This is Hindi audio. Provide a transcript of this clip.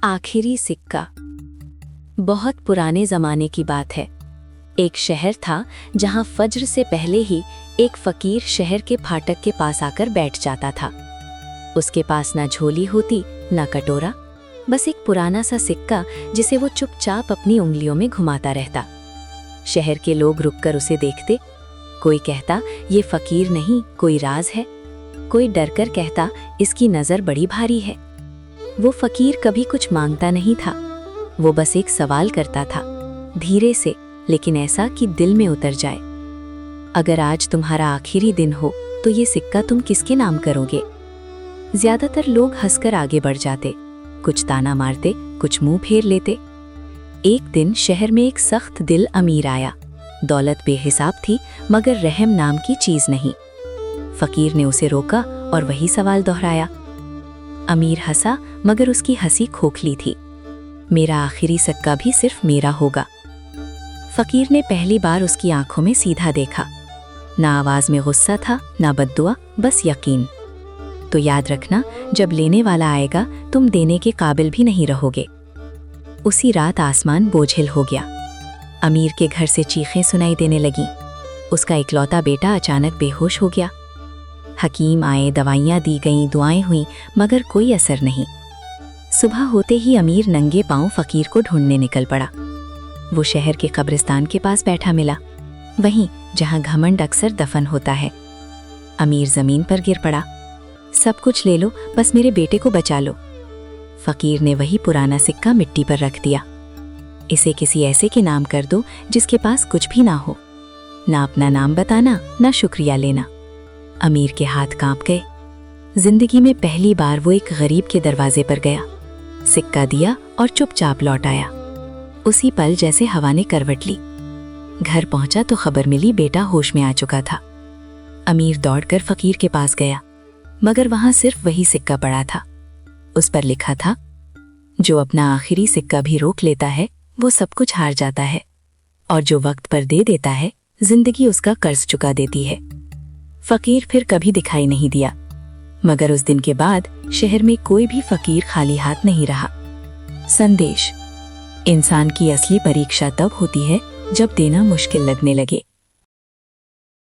आखिरी सिक्का। बहुत पुराने जमाने की बात है। एक शहर था जहां फज्र से पहले ही एक फकीर शहर के फाटक के पास आकर बैठ जाता था। उसके पास ना झोली होती ना कटोरा, बस एक पुराना सा सिक्का जिसे वो चुपचाप अपनी उंगलियों में घुमाता रहता। शहर के लोग रुककर उसे देखते। कोई कहता ये फकीर नहीं, कोई राज है। कोई डरकर कहता इसकी नजर बड़ी भारी है। वो फकीर कभी कुछ मांगता नहीं था, वो बस एक सवाल करता था, धीरे से, लेकिन ऐसा कि दिल में उतर जाए। अगर आज तुम्हारा आखिरी दिन हो तो ये सिक्का तुम किसके नाम करोगे? ज्यादातर लोग हंसकर आगे बढ़ जाते, कुछ ताना मारते, कुछ मुंह फेर लेते। एक दिन शहर में एक सख्त दिल अमीर आया। दौलत बेहिसाब थी मगर रहम नाम की चीज नहीं। फकीर ने उसे रोका और वही सवाल दोहराया। अमीर हंसा मगर उसकी हंसी खोखली थी। मेरा आखिरी सिक्का भी सिर्फ मेरा होगा। फकीर ने पहली बार उसकी आंखों में सीधा देखा। ना आवाज में गुस्सा था, ना बद्दुआ, बस यकीन। तो याद रखना, जब लेने वाला आएगा तुम देने के काबिल भी नहीं रहोगे। उसी रात आसमान बोझिल हो गया। अमीर के घर से चीखें सुनाई देने लगीं। उसका इकलौता बेटा अचानक बेहोश हो गया। हकीम आए, दवाइयाँ दी गईं, दुआएं हुईं, मगर कोई असर नहीं। सुबह होते ही अमीर नंगे पांव फकीर को ढूंढने निकल पड़ा। वो शहर के कब्रिस्तान के पास बैठा मिला, वहीं जहां घमंड अक्सर दफन होता है। अमीर जमीन पर गिर पड़ा। सब कुछ ले लो, बस मेरे बेटे को बचा लो। फकीर ने वही पुराना सिक्का मिट्टी पर रख दिया। इसे किसी ऐसे के नाम कर दो जिसके पास कुछ भी ना हो, ना अपना नाम बताना, ना शुक्रिया लेना। अमीर के हाथ कांप गए। जिंदगी में पहली बार वो एक गरीब के दरवाजे पर गया, सिक्का दिया और चुपचाप लौट आया। उसी पल जैसे हवा ने करवट ली। घर पहुंचा तो खबर मिली बेटा होश में आ चुका था। अमीर दौड़कर फकीर के पास गया, मगर वहां सिर्फ वही सिक्का पड़ा था। उस पर लिखा था, जो अपना आखिरी सिक्का भी रोक लेता है वो सब कुछ हार जाता है, और जो वक्त पर दे देता है जिंदगी उसका कर्ज चुका देती है। फकीर फिर कभी दिखाई नहीं दिया, मगर उस दिन के बाद शहर में कोई भी फकीर खाली हाथ नहीं रहा। संदेश: इंसान की असली परीक्षा तब होती है जब देना मुश्किल लगने लगे।